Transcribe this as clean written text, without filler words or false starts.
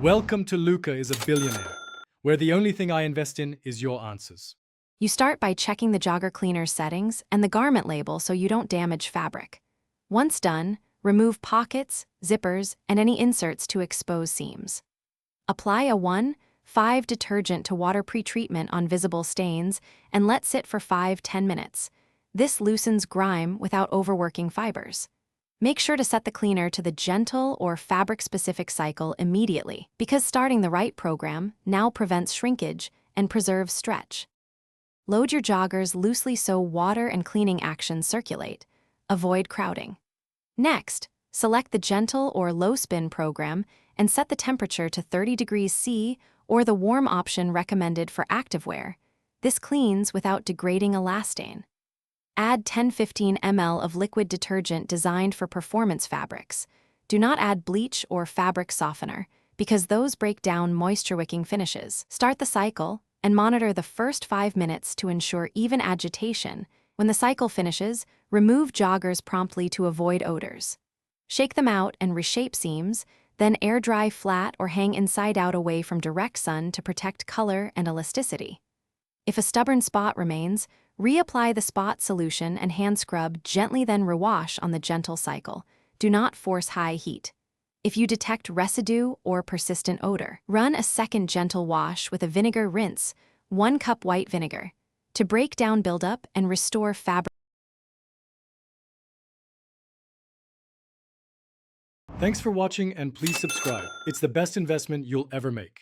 Welcome to Luca is a billionaire, where the only thing I invest in is your answers. You start by checking the Jogger Cleaner's settings and the garment label so you don't damage fabric. Once done, remove pockets, zippers, and any inserts to expose seams. Apply a 1,5 detergent to water pre-treatment on visible stains and let sit for 5–10 minutes. This loosens grime without overworking fibers. Make sure to set the cleaner to the gentle or fabric-specific cycle immediately, because starting the right program now prevents shrinkage and preserves stretch. Load your joggers loosely so water and cleaning actions circulate. Avoid crowding. Next, select the gentle or low spin program and set the temperature to 30 degrees C or the warm option recommended for activewear. This cleans without degrading elastane. Add 10–15 ml of liquid detergent designed for performance fabrics. Do not add bleach or fabric softener, because those break down moisture-wicking finishes. Start the cycle and monitor the first 5 minutes to ensure even agitation. When the cycle finishes, remove joggers promptly to avoid odors. Shake them out and reshape seams, then air dry flat or hang inside out away from direct sun to protect color and elasticity. If a stubborn spot remains, reapply the spot solution and hand scrub gently, then rewash on the gentle cycle. Do not force high heat. If you detect residue or persistent odor, run a second gentle wash with a vinegar rinse, 1 cup white vinegar, to break down buildup and restore fabric. Thanks for watching and please subscribe. It's the best investment you'll ever make.